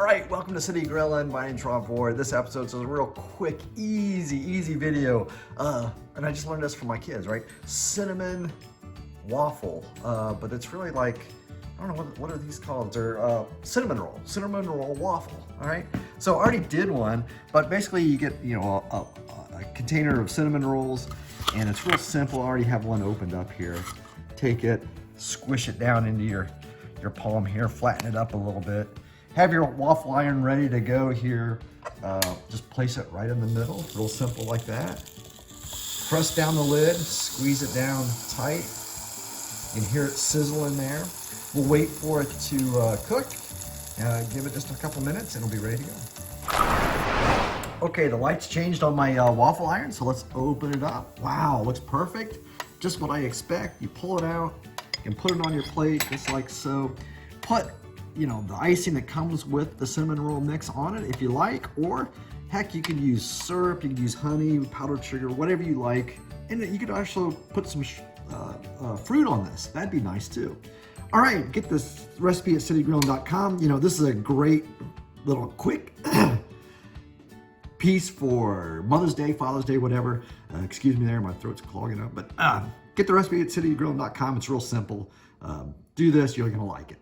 right, welcome to City Grillin'. My name's Rob Ford. This episode is a real quick, easy video. And I just learned this from my kids, right? Cinnamon waffle, but it's really like, I don't know, what are these called? They're cinnamon roll waffle, all right? So I already did one, but basically you get, a container of cinnamon rolls, and it's real simple. I already have one opened up here. Take it, squish it down into your palm here, flatten it up a little bit. Have your waffle iron ready to go here. Just place it right in the middle, real simple like that. Press down the lid, squeeze it down tight. You can hear it sizzle in there. We'll wait for it to cook. Give it just a couple minutes and it'll be ready to go. Okay, the light's changed on my waffle iron, so let's open it up. Wow, looks perfect. Just what I expect. You pull it out, you can put it on your plate just like so. Put, the icing that comes with the cinnamon roll mix on it if you like, or heck, you can use syrup, you can use honey, powdered sugar, whatever you like. And you could also put some fruit on this. That'd be nice too. All right, get this recipe at citygrillin.com. This is a great little quick piece for Mother's Day, Father's Day, whatever. Excuse me there, my throat's clogging up. But get the recipe at citygrillin.com. It's real simple. Do this, you're gonna like it.